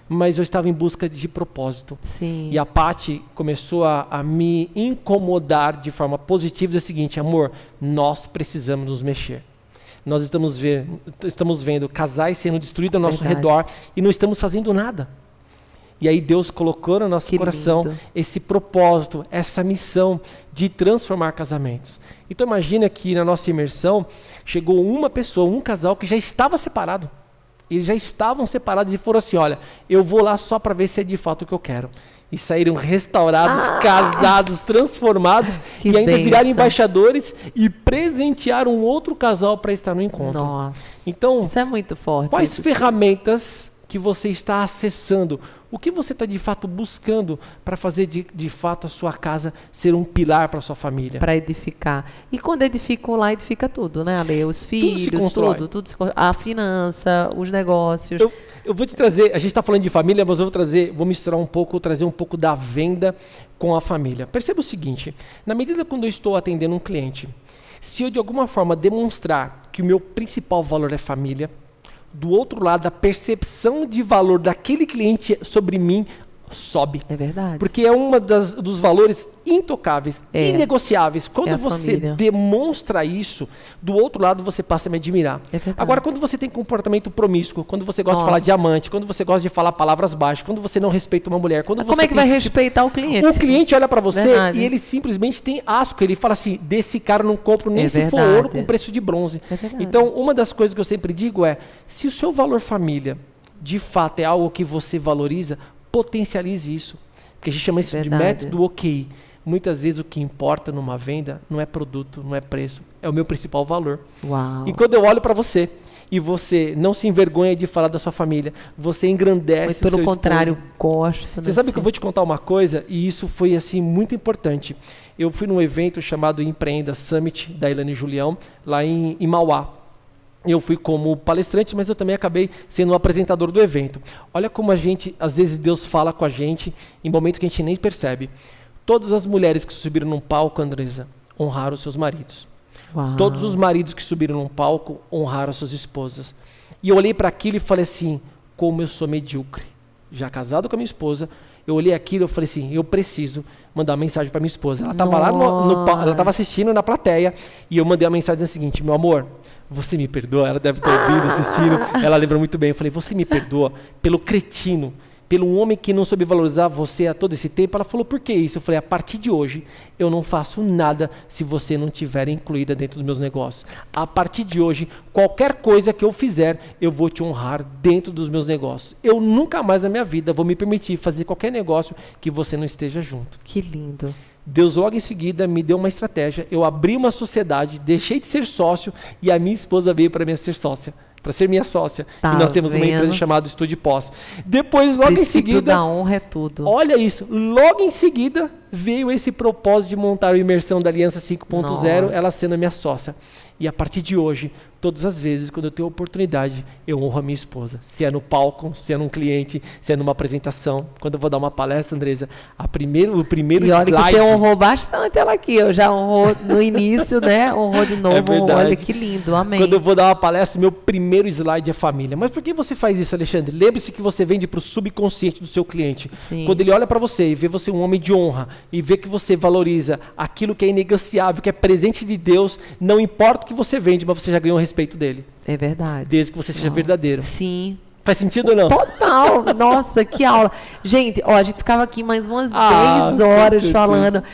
Mas eu estava em busca de propósito. Sim. E a Paty começou a me incomodar de forma positiva, do seguinte, amor, nós precisamos nos mexer. Nós estamos vendo casais sendo destruídos ao nosso Verdade. redor e não estamos fazendo nada. E aí Deus colocou no nosso Que coração lindo. esse propósito, essa missão de transformar casamentos. Então imagina que na nossa imersão chegou uma pessoa, um casal que já estava separado. Eles já estavam separados e foram assim, olha, eu vou lá só para ver se é de fato o que eu quero. E saíram restaurados, casados, transformados Que e ainda bênção. viraram embaixadores e presentearam um outro casal para estar no encontro. Nossa. Então, Isso é muito forte. quais ferramentas que você está acessando? O que você está de fato buscando para fazer de fato a sua casa ser um pilar para a sua família? Para edificar. E quando edifica lá, edifica tudo, né, Ale? Os se filhos, constrói. tudo se constrói. A finança, os negócios. Eu vou te trazer, a gente está falando de família, mas eu vou misturar um pouco, trazer um pouco da venda com a família. Perceba o seguinte, na medida quando eu estou atendendo um cliente, se eu de alguma forma demonstrar que o meu principal valor é família, do outro lado, a percepção de valor daquele cliente sobre mim sobe. É verdade. Porque é um dos valores intocáveis, inegociáveis. Quando É a você família. demonstra isso, do outro lado você passa a me admirar. É verdade. Agora, quando você tem comportamento promíscuo, quando você gosta de falar Nossa. diamante, quando você gosta de falar palavras baixas, quando você não respeita uma mulher, quando Mas você como é que tem vai esse tipo- respeitar o cliente? O cliente olha pra você Verdade. e ele simplesmente tem asco. Ele fala assim, desse cara eu não compro nem É se for verdade. ouro com preço de bronze. É verdade. Então, uma das coisas que eu sempre digo é, se o seu valor família, de fato, é algo que você valoriza, potencialize isso. Porque a gente chama isso de Verdade. método OKI. Muitas vezes o que importa numa venda não é produto, não é preço. É o meu principal valor. Uau. E quando eu olho para você e você não se envergonha de falar da sua família, você engrandece Mas seu pelo contrário, esposo. gosta. Você sabe que eu vou te contar uma coisa, e isso foi assim muito importante. Eu fui num evento chamado Empreenda Summit, da Ilane Julião, lá em Mauá. Eu fui como palestrante, mas eu também acabei sendo o apresentador do evento. Olha como às vezes Deus fala com a gente em momentos que a gente nem percebe. Todas as mulheres que subiram num palco, Andresa, honraram os seus maridos. Uau. Todos os maridos que subiram num palco honraram as suas esposas. E eu olhei para aquilo e falei assim, como eu sou medíocre. Já casado com a minha esposa, eu olhei aquilo e falei assim, eu preciso mandar uma mensagem para minha esposa. Ela estava lá ela estava assistindo na plateia e eu mandei uma mensagem dizendo o seguinte, meu amor, você me perdoa? Ela deve estar ouvindo, assistindo. Ela lembra muito bem. Eu falei, você me perdoa pelo cretino, pelo homem que não soube valorizar você há todo esse tempo? Ela falou, por que isso? Eu falei, a partir de hoje, eu não faço nada se você não estiver incluída dentro dos meus negócios. A partir de hoje, qualquer coisa que eu fizer, eu vou te honrar dentro dos meus negócios. Eu nunca mais na minha vida vou me permitir fazer qualquer negócio que você não esteja junto. Que lindo. Deus logo em seguida me deu uma estratégia, eu abri uma sociedade, deixei de ser sócio e a minha esposa veio para ser sócia. Para ser minha sócia. Tá e nós temos uma vendo? empresa chamada Estúdio Pós. Depois, logo Princípio em seguida... da honra é tudo. Olha isso. Logo em seguida, veio esse propósito de montar a imersão da Aliança 5.0, Nossa. ela sendo a minha sócia. E a partir de hoje, todas as vezes, quando eu tenho oportunidade, eu honro a minha esposa. Se é no palco, se é num cliente, se é numa apresentação. Quando eu vou dar uma palestra, Andresa, o primeiro E olha slide... que você honrou bastante ela aqui. Eu já honrou no início, né? Honrou de novo. verdade. Olha que lindo. Amém. Quando eu vou dar uma palestra, meu primeiro slide é família. Mas por que você faz isso, Alexandre? Lembre-se que você vende para o subconsciente do seu cliente. Sim. Quando ele olha para você e vê você um homem de honra, e vê que você valoriza aquilo que é inegociável, que é presente de Deus, não importa o que você vende, mas você já ganhou o respeito dele. É verdade. Desde que você seja verdadeiro. Sim. Faz sentido ou não? Total. Nossa, que aula. Gente, ó, a gente ficava aqui mais umas 10 com horas certeza. falando.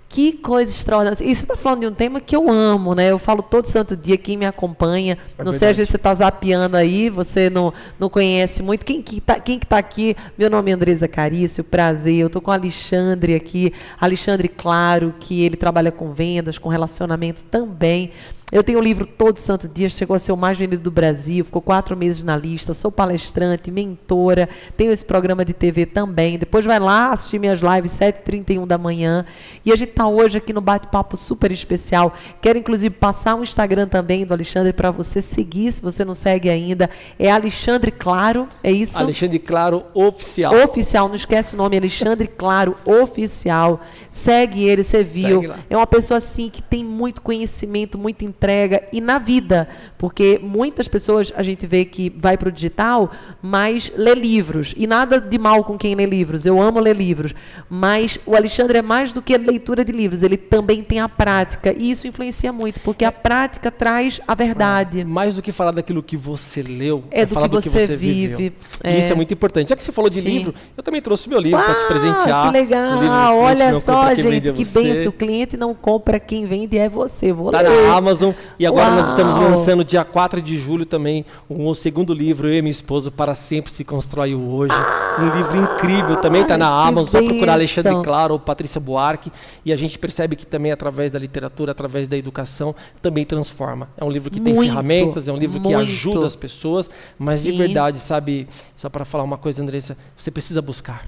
Que coisa extraordinária. E você está falando de um tema que eu amo, né? Eu falo todo santo dia, quem me acompanha. Não sei, às vezes você está zapeando aí, você não conhece muito. Quem que tá aqui? Meu nome é Andresa Carício, prazer. Eu estou com o Alexandre aqui. Alexandre Claro, que ele trabalha com vendas, com relacionamento também. Eu tenho o livro Todo Santo Dia, chegou a ser o mais vendido do Brasil, ficou 4 meses na lista, sou palestrante, mentora, tenho esse programa de TV também. Depois vai lá assistir minhas lives, 7h31 da manhã. E a gente está hoje aqui no bate-papo super especial. Quero, inclusive, passar um Instagram também do Alexandre para você seguir, se você não segue ainda. É Alexandre Claro, é isso? Alexandre Claro Oficial. Oficial, não esquece o nome, Alexandre Claro Oficial. Segue ele, você viu. Segue lá. É uma pessoa assim que tem muito conhecimento, muita entrega e na vida, porque muitas pessoas a gente vê que vai para o digital, mas lê livros, e nada de mal com quem lê livros, eu amo ler livros, mas o Alexandre é mais do que a leitura de livros, ele também tem a prática, e isso influencia muito, porque a prática traz a verdade. Mais do que falar daquilo que você leu, É do falar que você viveu. vive. E isso é muito importante. Já que você falou de Sim. livro, eu também trouxe meu livro para te Ah, presentear. que legal! O livro do cliente Olha não só, compra, quem vende gente, é que você. bem. Se o cliente não compra, quem vende é você. Vou Tá ler. na Amazon. E agora nós estamos Uau! lançando dia 4 de julho também o segundo livro, Eu e Minha Esposa, Para Sempre Se Constrói o Hoje. Um livro incrível, também está na que Amazon, só procurar bênção. Alexandre Claro ou Patrícia Buarque. E a gente percebe que também através da literatura, através da educação, também transforma. É um livro que tem Muito, ferramentas, é um livro que muito. ajuda as pessoas, mas de Sim. verdade, sabe, só para falar uma coisa, Andressa, você precisa buscar.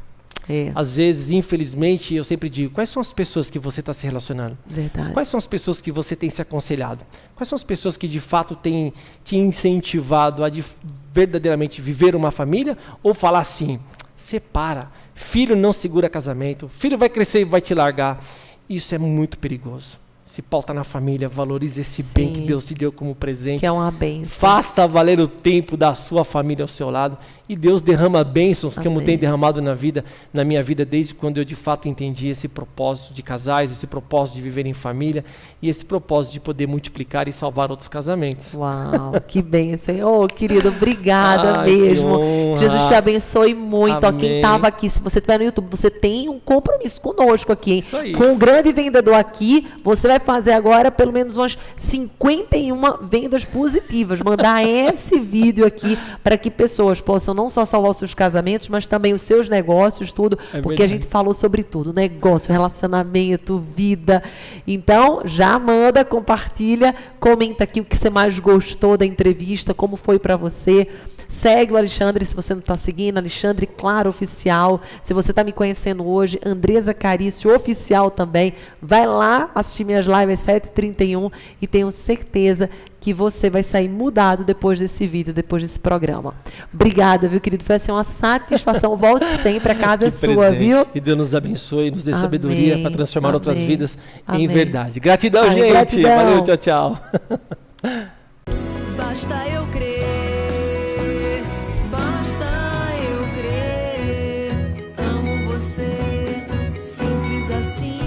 É, Às vezes, infelizmente, eu sempre digo, quais são as pessoas que você está se relacionando? verdade. Quais são as pessoas que você tem se aconselhado? Quais são as pessoas que de fato têm te incentivado a verdadeiramente viver uma família? Ou falar assim, separa, filho não segura casamento, filho vai crescer e vai te largar. Isso é muito perigoso. Se pauta na família, valorize esse bem que Sim. Deus te deu como presente. Que é uma bênção. Faça valer o tempo da sua família ao seu lado. E Deus derrama bênçãos, como Amém. tem derramado na minha vida, desde quando eu de fato entendi esse propósito de casais, esse propósito de viver em família e esse propósito de poder multiplicar e salvar outros casamentos. Uau, que bênção. Oh, querido, obrigada Ai, que mesmo. honra. Jesus te abençoe muito. Ó, quem Amém. estava aqui, se você estiver no YouTube, você tem um compromisso conosco aqui, hein? Isso aí. Com o grande vendedor aqui, você vai fazer agora pelo menos umas 51 vendas positivas. Mandar esse vídeo aqui para que pessoas possam não só salvar os seus casamentos, mas também os seus negócios, tudo. É porque a verdade. gente falou sobre tudo: negócio, relacionamento, vida. Então, já manda, compartilha, comenta aqui o que você mais gostou da entrevista, como foi para você. Segue o Alexandre se você não está seguindo, Alexandre Claro Oficial. Se você está me conhecendo hoje, Andresa Carício Oficial também. Vai lá assistir minhas lives às 7h31 e tenho certeza que você vai sair mudado depois desse vídeo, depois desse programa. Obrigada, viu, querido? Foi assim uma satisfação. Volte sempre, a casa é Que sua, presente. viu? E Deus nos abençoe, nos dê Amém. sabedoria para transformar outras Amém. vidas em Amém. verdade. Gratidão, Ai, gente. gratidão. Valeu, tchau, tchau. Basta eu crer, basta eu crer. Amo você, simples assim.